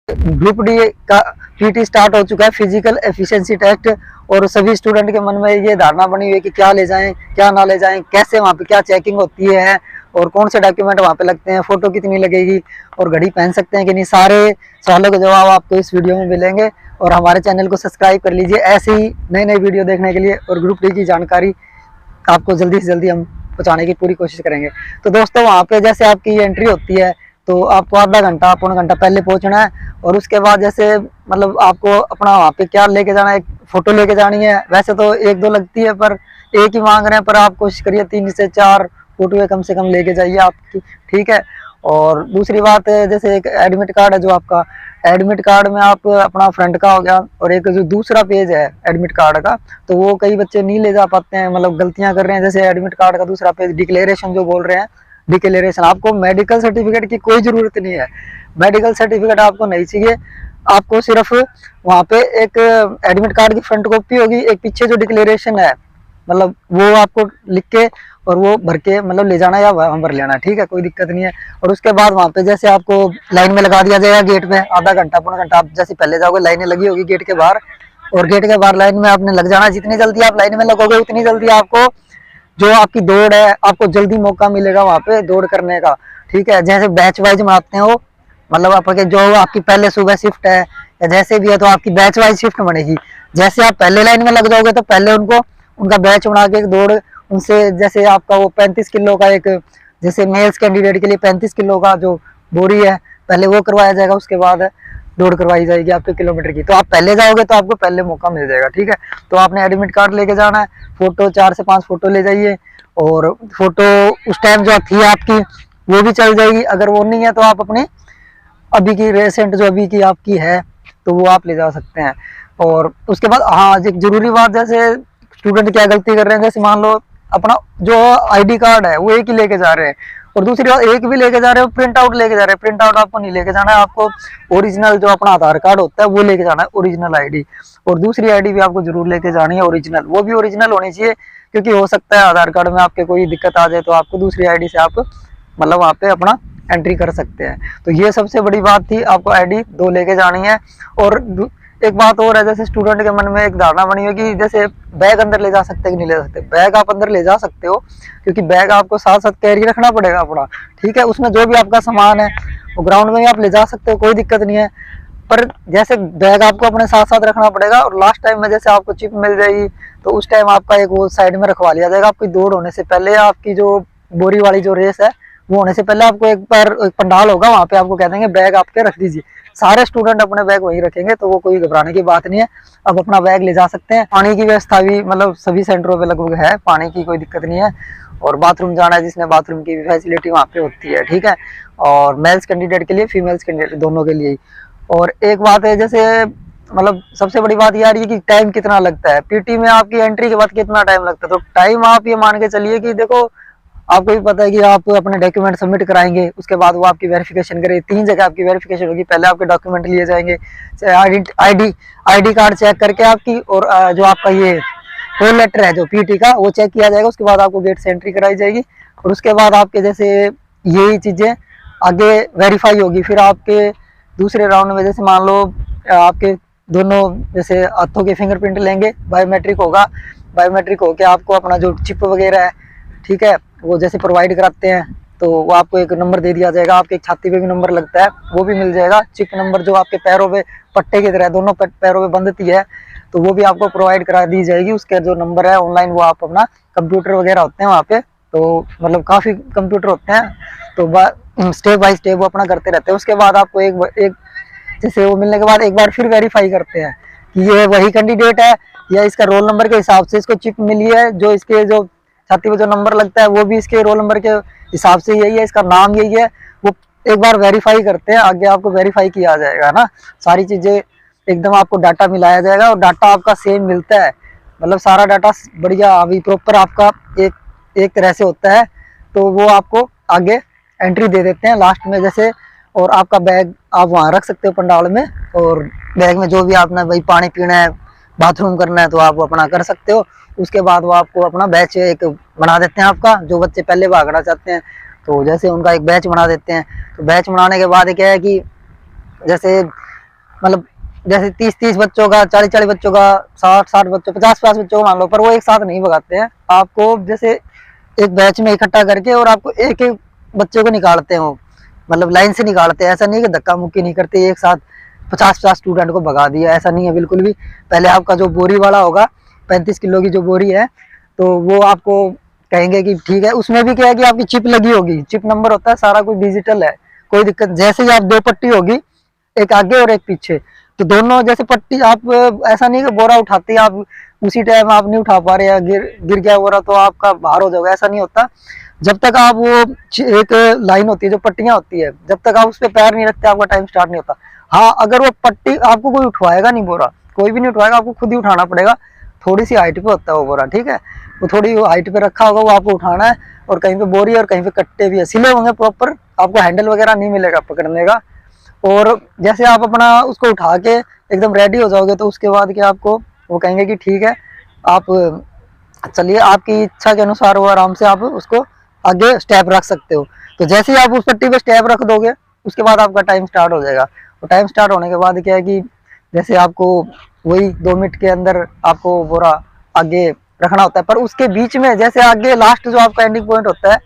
Group D का PT start हो चुका है, फिजिकल एफिशिएंसी टेस्ट। और सभी स्टूडेंट के मन में ये धारणा बनी हुई है कि क्या ले जाएं क्या ना ले जाएं, कैसे वहाँ पे क्या चेकिंग होती है और कौन से डॉक्यूमेंट वहाँ पे लगते हैं, फोटो कितनी लगेगी और घड़ी पहन सकते हैं कि नहीं। सारे सवालों के जवाब आपको इस वीडियो में मिलेंगे। और हमारे चैनल को सब्सक्राइब कर लीजिए ऐसे ही नई नई वीडियो देखने के लिए, और ग्रुप डी की जानकारी आपको जल्दी से जल्दी हम पहुँचाने की पूरी कोशिश करेंगे। तो दोस्तों, वहाँ पे जैसे आपकी एंट्री होती है तो आपको आधा घंटा पौना घंटा पहले पहुंचना है। और उसके बाद जैसे मतलब आपको अपना वहाँ पे क्या लेके जाना है, फोटो लेके जानी है। वैसे तो एक दो लगती है पर एक ही मांग रहे हैं, पर आप कोशिश करिए 3 से 4 फोटो कम से कम लेके जाइए आपकी, ठीक है। और दूसरी बात है, जैसे एक एडमिट कार्ड है जो आपका, एडमिट कार्ड में आप अपना फ्रंट का हो गया, और एक जो दूसरा पेज है एडमिट कार्ड का, तो वो कई बच्चे नहीं ले जा पाते हैं, मतलब गलतियां कर रहे हैं। जैसे एडमिट कार्ड का दूसरा पेज डिक्लेरेशन जो बोल रहे हैं, डिक्लेरेशन, आपको मेडिकल सर्टिफिकेट की कोई जरूरत नहीं है। मेडिकल सर्टिफिकेट आपको नहीं चाहिए, आपको सिर्फ वहाँ पे एक एडमिट कार्ड की फ्रंट कॉपी होगी, एक पीछे जो डिक्लेरेशन है मतलब वो आपको लिख के और वो भर के मतलब ले जाना या वहाँ भर लेना, ठीक है, कोई दिक्कत नहीं है। और उसके बाद वहाँ पे जैसे आपको लाइन में लगा दिया जाएगा गेट में, आधा घंटा पौना घंटा आप जैसे पहले जाओगे लाइनें लगी होगी गेट के बाहर, और गेट के बाहर लाइन में आपने लग जाना। जितनी जल्दी आप लाइन में लगोगे उतनी जल्दी आपको जो आपकी दौड़ है, आपको जल्दी मौका मिलेगा वहाँ पे दौड़ करने का, ठीक है। जैसे बैच वाइज बनाते हैं वो, मतलब आपके जो आपकी पहले सुबह शिफ्ट है या जैसे भी है तो आपकी बैच वाइज शिफ्ट बनेगी। जैसे आप पहले लाइन में लग जाओगे तो पहले उनको उनका बैच बना के एक दौड़ उनसे, जैसे आपका वो 35 किलो का एक, जैसे मेल्स कैंडिडेट के लिए 35 किलो का जो बोरी है पहले वो करवाया जाएगा, उसके बाद दौड़ करवाई जाएगी आपके किलोमीटर की। तो आप पहले जाओगे तो आपको पहले मौका मिल जाएगा, ठीक है। तो आपने एडमिट कार्ड लेके जाना है, फोटो 4 से 5 फोटो ले जाइए, और फोटो उस टाइम जो थी आपकी वो भी चल जाएगी। अगर वो नहीं है तो आप अपनी अभी की रेसेंट जो अभी की आपकी है तो वो आप ले जा सकते हैं। और उसके बाद हाँ, एक जरूरी बात, जैसे स्टूडेंट क्या गलती कर रहे हैं, जैसे मान लो अपना जो आईडी कार्ड है वो एक ही लेके जा रहे हैं, और दूसरी बात एक भी लेके जा रहे हो, प्रिंट आउट लेके जा रहे हैं। प्रिंट आउट आपको नहीं लेके जाना है, आपको ओरिजिनल जो अपना आधार कार्ड होता है वो लेके जाना है, ओरिजिनल आईडी। और दूसरी आईडी भी आपको जरूर लेके जानी है ओरिजिनल, वो भी ओरिजिनल होनी चाहिए, क्योंकि हो सकता है आधार कार्ड में आपके कोई दिक्कत आ जाए तो आपको दूसरी आईडी से आप मतलब वहाँ पे अपना एंट्री कर सकते हैं। तो ये सबसे बड़ी बात थी, आपको आईडी 2 लेके जानी है। और एक बात और है, जैसे स्टूडेंट के मन में एक धारणा बनी है कि जैसे बैग अंदर ले जा सकते कि नहीं ले जा सकते। बैग आप अंदर ले जा सकते हो, क्योंकि बैग आपको साथ साथ कैरी रखना पड़ेगा अपना, ठीक है। उसमें जो भी आपका सामान है वो ग्राउंड में ही आप ले जा सकते हो, कोई दिक्कत नहीं है। पर जैसे बैग आपको अपने साथ साथ रखना पड़ेगा, और लास्ट टाइम में जैसे आपको चिप मिल जाएगी तो उस टाइम आपका एक वो साइड में रखवा लिया जाएगा। आपकी दौड़ होने से पहले, आपकी जो बोरी वाली जो रेस है वो होने से पहले, आपको एक बार एक पंडाल होगा वहाँ पे आपको कह देंगे बैग आपके रख दीजिए। सारे स्टूडेंट अपने बैग वहीं रखेंगे, तो वो कोई घबराने की बात नहीं है, अब अपना बैग ले जा सकते हैं। पानी की व्यवस्था भी मतलब सभी सेंटरों पे लगभग है, पानी की कोई दिक्कत नहीं है। और बाथरूम जाना है जिसने, बाथरूम की भी फैसिलिटी वहाँ पे होती है, ठीक है। और मेल्स कैंडिडेट के लिए, फीमेल्स कैंडिडेट दोनों के लिए। और एक बात है, जैसे मतलब सबसे बड़ी बात ये आ रही है कि टाइम कितना लगता है पीटी में, आपकी एंट्री के बाद कितना टाइम लगता है। तो टाइम आप ये मान के चलिए कि देखो, आपको भी पता है कि आप अपने डॉक्यूमेंट सबमिट कराएंगे, उसके बाद वो आपकी वेरिफिकेशन करे, 3 जगह आपकी वेरिफिकेशन होगी। पहले आपके डॉक्यूमेंट लिए जाएंगे, आईडी कार्ड चेक करके आपकी, और जो आपका ये कॉल लेटर है जो पीटी का वो चेक किया जाएगा। उसके बाद आपको गेट से एंट्री कराई जाएगी, और उसके बाद आपके जैसे यही चीजें आगे वेरीफाई होगी। फिर आपके दूसरे राउंड में जैसे मान लो आपके दोनों जैसे हाथों के फिंगरप्रिंट लेंगे, बायोमेट्रिक होगा, बायोमेट्रिक होके आपको अपना जो चिप वगैरह है, ठीक है, वो जैसे प्रोवाइड कराते हैं, तो वो आपको एक नंबर दे दिया जाएगा। आपके एक छाती पे भी नंबर लगता है, वो भी मिल जाएगा। चिप नंबर जो आपके पैरों पे पट्टे की तरह दोनों पैरों पे बंधती है, तो वो भी आपको प्रोवाइड करा दी जाएगी। उसके जो नंबर है ऑनलाइन, वो आप अपना कंप्यूटर वगैरह होते हैं वहाँ पे, तो मतलब काफ़ी कंप्यूटर होते हैं, तो स्टेप बाय स्टेप वो अपना करते रहते हैं। उसके बाद आपको एक जैसे वो मिलने के बाद एक बार फिर वेरीफाई करते हैं कि ये वही कैंडिडेट है, या इसका रोल नंबर के हिसाब से इसको चिप मिली है, जो इसके जो छाती पे जो नंबर लगता है वो भी इसके रोल नंबर के हिसाब से यही है, इसका नाम यही है। वो एक बार वेरीफाई करते हैं, आगे आपको वेरीफाई किया जाएगा ना, सारी चीजें एकदम आपको डाटा मिलाया जाएगा, और डाटा आपका सेम मिलता है, मतलब सारा डाटा बढ़िया अभी प्रॉपर आपका एक तरह से होता है। तो वो आपको आगे एंट्री दे देते हैं लास्ट में जैसे। और आपका बैग आप वहाँ रख सकते हो पंडाल में, और बैग में जो भी आपने भाई पानी पीना है, बाथरूम करना है, तो आप अपना कर सकते हो। उसके बाद वो आपको अपना बैच एक बना देते हैं आपका, जो बच्चे पहले भागना चाहते हैं तो जैसे उनका एक बैच बना देते हैं। तो बैच बनाने के बाद क्या है कि जैसे मतलब जैसे 30-30 बच्चों का, 40-40 बच्चों का, 60-60 बच्चों, 50-50 बच्चों को मान लो, पर वो एक साथ नहीं भगाते हैं आपको। जैसे एक बैच में इकट्ठा करके और आपको एक एक बच्चे को निकालते हो, मतलब लाइन से निकालते हैं। ऐसा नहीं है कि धक्का मुक्की नहीं करते एक साथ 50-50 स्टूडेंट को भगा दिया, ऐसा नहीं है बिल्कुल भी। पहले आपका जो बोरी वाला होगा, 35 किलो की जो बोरी है, तो वो आपको कहेंगे कि ठीक है। उसमें भी क्या है कि आपकी चिप लगी होगी, चिप नंबर होता है, सारा कुछ डिजिटल है, कोई दिक्कत। जैसे ही आप 2 पट्टी होगी, एक आगे और एक पीछे, तो दोनों जैसे पट्टी आप, ऐसा नहीं कि बोरा उठाते आप उसी टाइम आप नहीं उठा पा रहे हैं, गिर गिर गया बोरा तो आपका बाहर हो जाएगा, ऐसा नहीं होता। जब तक आप वो एक लाइन होती है, जो पट्टियां होती है, जब तक आप उस पर पैर नहीं रखते आपका टाइम स्टार्ट नहीं होता। हाँ, अगर वो पट्टी आपको कोई उठवाएगा नहीं, बोरा कोई भी नहीं उठवाएगा, आपको खुद ही उठाना पड़ेगा। थोड़ी सी हाइट पे होता है वो बोरा, ठीक है, वो थोड़ी हाइट पे रखा होगा, वो आपको उठाना है। और कहीं पे बोरी और कहीं पे कट्टे भी है, सिले होंगे प्रॉपर, आपको हैंडल वगैरह नहीं मिलेगा पकड़ने का। और जैसे आप अपना उसको उठा के एकदम रेडी हो जाओगे, तो उसके बाद क्या आपको वो कहेंगे कि ठीक है, आप चलिए, आपकी इच्छा के अनुसार वो आराम से आप उसको आगे स्टेप रख सकते हो। तो जैसे ही आप उस पट्टी पे स्टेप रख दोगे, उसके बाद आपका टाइम स्टार्ट हो जाएगा। और टाइम स्टार्ट होने के बाद क्या है कि जैसे आपको वही 2 मिनट के अंदर आपको बोरा आगे रखना होता है, पर उसके बीच में जैसे आगे लास्ट जो आपका एंडिंग पॉइंट होता है,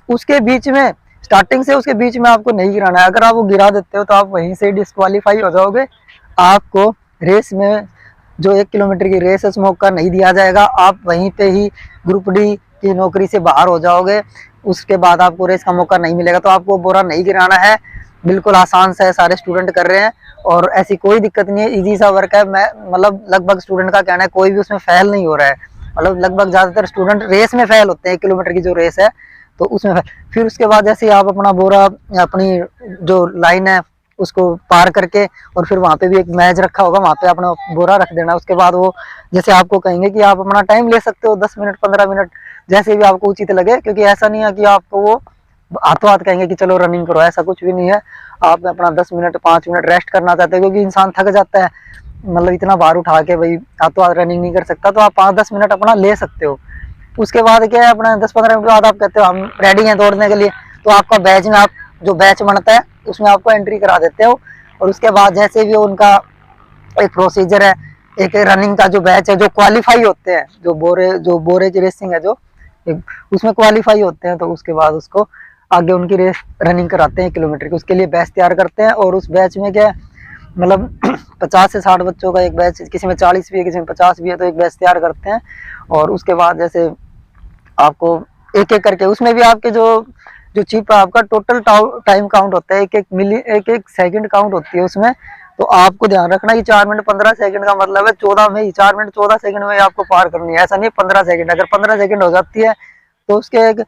उसके बीच में, स्टार्टिंग से उसके बीच में आपको नहीं गिराना है। अगर आप वो गिरा देते हो तो आप वहीं से डिस्क्वालीफाई हो जाओगे। आपको रेस में, जो 1 किलोमीटर की रेस है, उसमें मौका नहीं दिया जाएगा। आप वहीं पे ही ग्रुप डी की नौकरी से बाहर हो जाओगे। उसके बाद आपको रेस का मौका नहीं मिलेगा। तो आपको बोरा नहीं गिराना है, बिल्कुल आसान सा है, सारे स्टूडेंट कर रहे हैं और ऐसी कोई दिक्कत नहीं है, इजी सा वर्क है। मैं मतलब लगभग स्टूडेंट का कहना है कोई भी उसमें फेल नहीं हो रहा है, मतलब लगभग ज्यादातर स्टूडेंट रेस में फेल होते हैं, 1 किलोमीटर की जो रेस है तो उसमें। फिर उसके बाद जैसे आप अपना बोरा, अपनी जो लाइन है उसको पार करके, और फिर वहां पे भी एक मैच रखा होगा, वहां पे अपना बोरा रख देना। उसके बाद वो जैसे आपको कहेंगे कि आप अपना टाइम ले सकते हो, 10 मिनट 15 मिनट, जैसे भी आपको उचित लगे। क्योंकि ऐसा नहीं है कि आपको वो हाथों हाथ कहेंगे कि चलो रनिंग करो, ऐसा कुछ भी नहीं है। आप अपना 10 मिनट 5 मिनट रेस्ट करना चाहते हो, क्योंकि इंसान थक जाता है, मतलब इतना भार उठा के भाई हाथों हाथ रनिंग नहीं कर सकता, तो आप 5-10 मिनट अपना ले सकते हो। उसके बाद क्या है, अपना 10-15 मिनट बाद आप कहते हो हम रेडी हैं दौड़ने के लिए, तो आपका बैच में, आप जो बैच बनता है उसमें आपको एंट्री करा देते हो। और उसके बाद जैसे भी उनका एक प्रोसीजर है, एक रनिंग का जो बैच है, जो क्वालिफाई होते हैं, जो बोरे की रेसिंग है, जो उसमें क्वालिफाई होते हैं, तो उसके बाद उसको आगे उनकी रेस रनिंग कराते हैं 1 किलोमीटर की। उसके लिए बैच तैयार करते हैं। और उस बैच में क्या है, मतलब 50 से 60 बच्चों का एक बैच, किसी में 40 भी है, किसी में 50 भी है, तो एक बैच तैयार करते हैं। और उसके बाद जैसे आपको एक एक करके, उसमें भी आपके जो जो चिप है, आपका टोटल टाइम काउंट होता है, एक एक सेकंड काउंट होती है उसमें। तो आपको ध्यान रखना कि 4 मिनट 15 सेकंड का मतलब है 14 में ही, 4 मिनट 14 सेकंड में ही आपको पार करनी है, ऐसा नहीं 15 सेकंड। अगर 15 सेकंड हो जाती है तो उसके एक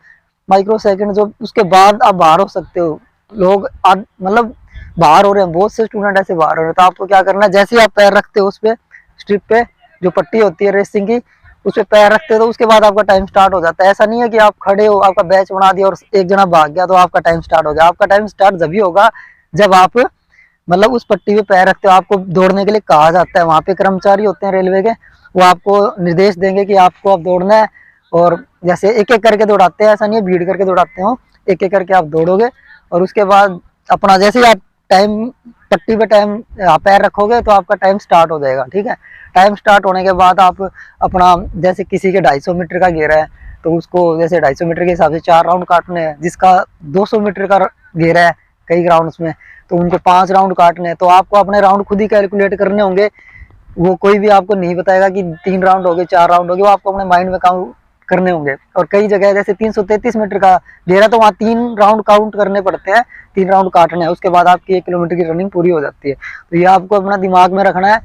माइक्रो सेकंड, जो उसके बाद आप बाहर हो सकते हो। लोग मतलब बाहर हो रहे हैं, बहुत से स्टूडेंट ऐसे बाहर हो रहे हैं। तो आपको क्या करना है, जैसे ही आप पैर रखते हो उस पे, स्ट्रिप पे जो पट्टी होती है रेसिंग की, उस पे पैर रखते हो, तो उसके बाद आपका टाइम स्टार्ट हो जाता है। ऐसा नहीं है कि आप खड़े हो, आपका बैच बना दिया और एक जना भाग गया तो आपका टाइम स्टार्ट हो गया। आपका टाइम स्टार्ट जब भी होगा जब आप मतलब उस पट्टी पे पैर रखते हो। आपको दौड़ने के लिए कहा जाता है, वहां पे कर्मचारी होते हैं रेलवे के, वो आपको निर्देश देंगे कि आपको अब दौड़ना है। और जैसे एक एक करके दौड़ाते हैं, ऐसा नहीं है भीड़ करके दौड़ाते हो, एक एक करके आप दौड़ोगे। और उसके बाद अपना जैसे ही आप टाइम पट्टी पे टाइम पैर रखोगे तो आपका टाइम स्टार्ट हो जाएगा, ठीक है। टाइम स्टार्ट होने के बाद आप अपना, जैसे किसी के 250 मीटर का घेरा है तो उसको जैसे 250 मीटर के हिसाब से 4 राउंड काटने हैं। जिसका 200 मीटर का घेरा है कई ग्राउंड्स में, तो उनको 5 राउंड काटने हैं। तो आपको अपने राउंड खुद ही कैलकुलेट करने होंगे, वो कोई भी आपको नहीं बताएगा कि 3 राउंड हो गए 4 राउंड हो गए, वो आपको अपने माइंड में काउंट करने होंगे। और कई जगह जैसे 333 मीटर का घेरा, तो वहाँ 3 राउंड काउंट करने पड़ते हैं, 3 राउंड काटने हैं, उसके बाद आपकी 1 किलोमीटर की रनिंग पूरी हो जाती है। तो ये आपको अपना दिमाग में रखना है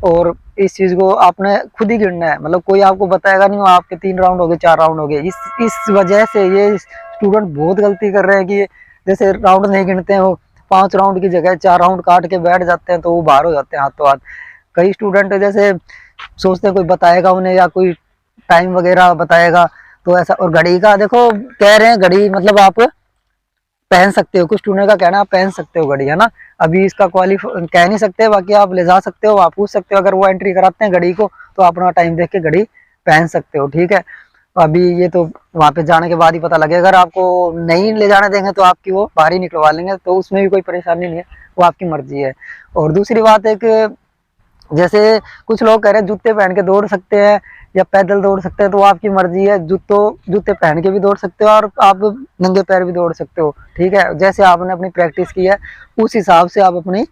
और इस चीज को आपने खुद ही गिनना है, मतलब कोई आपको बताएगा नहीं आपके 3 राउंड हो गए 4 राउंड हो गए। इस वजह से ये स्टूडेंट बहुत गलती कर रहे हैं कि जैसे राउंड नहीं गिनते हैं, वो 5 राउंड की जगह 4 राउंड काट के बैठ जाते हैं, तो वो बाहर हो जाते हैं हाथों हाथ। कई स्टूडेंट जैसे सोचते हैं कोई बताएगा उन्हें, या कोई टाइम वगैरह बताएगा, तो ऐसा। और घड़ी का देखो, कह रहे हैं घड़ी मतलब आप पहन सकते हो, कुछ स्टूडेंट का कहना है आप पहन सकते हो घड़ी, है ना। अभी इसका क्वालिफाई कह नहीं सकते, बाकी आप ले जा सकते हो, आप पूछ सकते हो। अगर वो एंट्री कराते हैं घड़ी को तो आप अपना टाइम देख के घड़ी पहन सकते हो, ठीक है। अभी ये तो वहां पे जाने के बाद ही पता लगेगा। अगर आपको नहीं ले जाने देंगे तो आपकी वो बाहर ही निकलवा लेंगे, तो उसमें भी कोई परेशानी नहीं है, वो आपकी मर्जी है। और दूसरी बात एक, जैसे कुछ लोग कह रहे हैं जूते पहन के दौड़ सकते हैं या पैदल दौड़ सकते हैं, तो वो आपकी मर्जी है। जूते पहन के भी दौड़ सकते हो और आप नंगे पैर भी दौड़ सकते हो, ठीक है। जैसे आपने अपनी प्रैक्टिस की है उस हिसाब से आप अपनी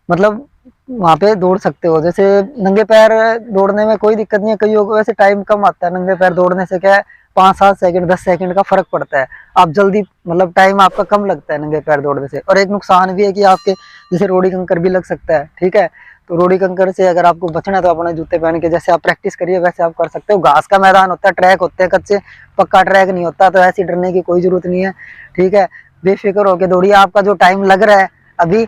मतलब वहाँ पे दौड़ सकते हो। जैसे नंगे पैर दौड़ने में कोई दिक्कत नहीं है, कईयों को वैसे टाइम कम आता है नंगे पैर दौड़ने से, क्या है 5-7 सेकंड 10 सेकंड का फर्क पड़ता है। आप जल्दी मतलब टाइम आपका कम लगता है नंगे पैर दौड़ने से। और एक नुकसान भी है कि आपके जैसे रोड़ी कंकर भी लग सकता है, ठीक है। तो रोड़ी कंकर से अगर आपको बचना है तो अपने जूते पहन के जैसे आप प्रैक्टिस करिए वैसे आप कर सकते हो। घास का मैदान होता है, ट्रैक होते हैं कच्चे, पक्का ट्रैक नहीं होता, तो ऐसी डरने की कोई जरूरत नहीं है, ठीक है। बेफिक्र होकर दौड़िए। आपका जो टाइम लग रहा है अभी,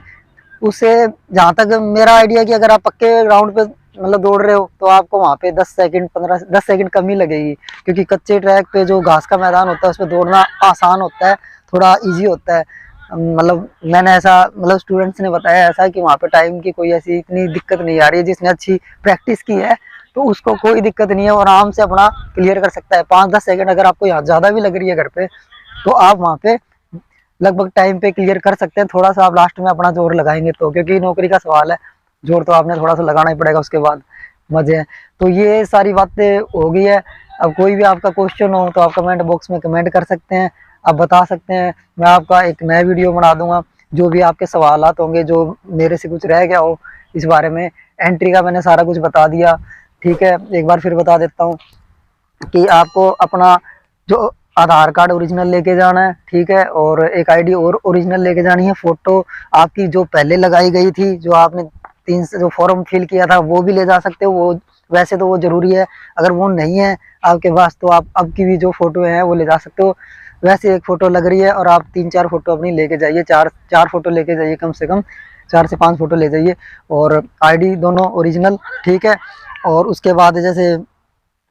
उससे जहां तक मेरा आइडिया है कि अगर आप पक्के ग्राउंड पे मतलब दौड़ रहे हो तो आपको वहां पे 10 सेकंड कम ही लगेगी, क्योंकि कच्चे ट्रैक पे जो घास का मैदान होता है उसपे दौड़ना आसान होता है, थोड़ा इजी होता है। मतलब मैंने ऐसा मतलब स्टूडेंट्स ने बताया ऐसा कि वहाँ पे टाइम की कोई ऐसी इतनी दिक्कत नहीं आ रही है। जिसने अच्छी प्रैक्टिस की है तो उसको कोई दिक्कत नहीं है और आराम से अपना क्लियर कर सकता है। 5-10 सेकंड अगर आपको यहाँ ज्यादा भी लग रही है घर पे, तो आप वहाँ पे लगभग टाइम पे क्लियर कर सकते हैं। थोड़ा सा आप लास्ट में अपना जोर लगाएंगे तो, क्योंकि नौकरी का सवाल है, जोर तो आपने थोड़ा सा लगाना ही पड़ेगा, उसके बाद मजे हैं। तो ये सारी बातें हो गई है। अब कोई भी आपका क्वेश्चन हो तो आप कमेंट बॉक्स में कमेंट कर सकते हैं, आप बता सकते हैं। मैं आपका एक नया वीडियो बना दूंगा, जो भी आपके सवालात होंगे, जो मेरे से कुछ रह गया हो इस बारे में। एंट्री का मैंने सारा कुछ बता दिया, ठीक है। एक बार फिर बता देता हूँ कि आपको अपना जो आधार कार्ड ओरिजिनल लेके जाना है, ठीक है, और एक आईडी और ओरिजिनल लेके जानी है। फोटो आपकी जो पहले लगाई गई थी, जो आपने 3 से जो फॉर्म फिल किया था वो भी ले जा सकते हो, वो वैसे तो वो जरूरी है। अगर वो नहीं है आपके पास तो आप अब की भी जो फोटो है वो ले जा सकते हो। वैसे एक फोटो लग रही है और आप 3-4 फोटो अपनी लेके जाइए, चार फोटो लेके जाइए, कम से कम 4 से 5 फोटो ले जाइए, और आईडी दोनों ओरिजिनल, ठीक है। और उसके बाद जैसे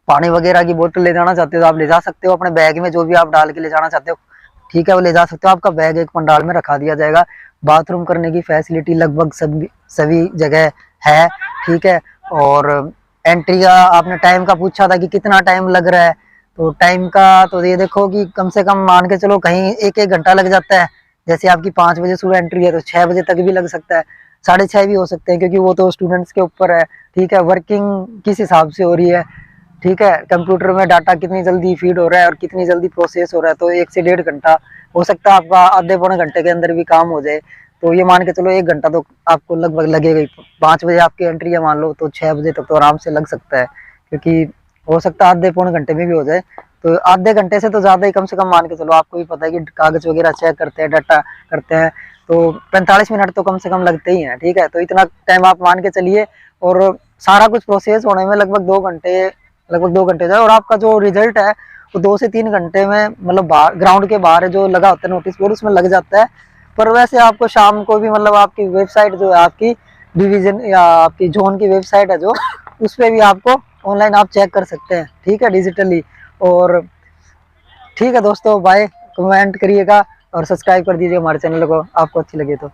पानी वगैरह की बोतल ले जाना चाहते हो तो आप ले जा सकते हो अपने बैग में, जो भी आप डाल के ले जाना चाहते हो, ठीक है, वो ले जा सकते हो। आपका बैग एक पंडाल में रखा दिया जाएगा। बाथरूम करने की फैसिलिटी लगभग सभी जगह है, ठीक है। और एंट्री का आपने टाइम का पूछा था कि कितना टाइम लग रहा है, तो टाइम का तो ये देखो कि कम से कम मान के चलो कहीं 1-1 घंटा लग जाता है। जैसे आपकी 5 बजे सुबह एंट्री है तो 6 बजे तक भी लग सकता है, 6:30 भी हो सकते हैं, क्योंकि वो तो स्टूडेंट्स के ऊपर है, ठीक है, वर्किंग किस हिसाब से हो रही है, ठीक है। कंप्यूटर में डाटा कितनी जल्दी फीड हो रहा है और कितनी जल्दी प्रोसेस हो रहा है, तो 1 से 1.5 घंटा हो सकता है आपका, आधे पौने घंटे के अंदर भी काम हो जाए। तो ये मान के चलो 1 घंटा तो आपको लगभग लगेगा ही। 5 बजे आपकी एंट्री है मान लो, तो 6 बजे तक तो आराम से लग सकता है, क्योंकि हो सकता है आधे पौने घंटे में भी हो जाए। तो आधे घंटे से तो ज्यादा ही कम से कम मान के चलो। आपको भी पता है कि कागज वगैरह चेक करते हैं, डाटा करते हैं, तो 45 मिनट तो कम से कम लगते ही हैं, ठीक है। तो इतना टाइम आप मान के चलिए, और सारा कुछ प्रोसेस होने में लगभग 2 घंटे जाए, और आपका जो रिजल्ट है वो 2 से 3 घंटे में मतलब ग्राउंड के बाहर जो लगा होता है नोटिस बोर्ड, उसमें लग जाता है। पर वैसे आपको शाम को भी मतलब आपकी वेबसाइट जो है, आपकी डिवीजन या आपकी जोन की वेबसाइट है जो, उस पर भी आपको ऑनलाइन आप चेक कर सकते हैं, ठीक है, डिजिटली। और ठीक है दोस्तों, बाय। कमेंट करिएगा और सब्सक्राइब कर दीजिए हमारे चैनल को, आपको अच्छी लगे तो।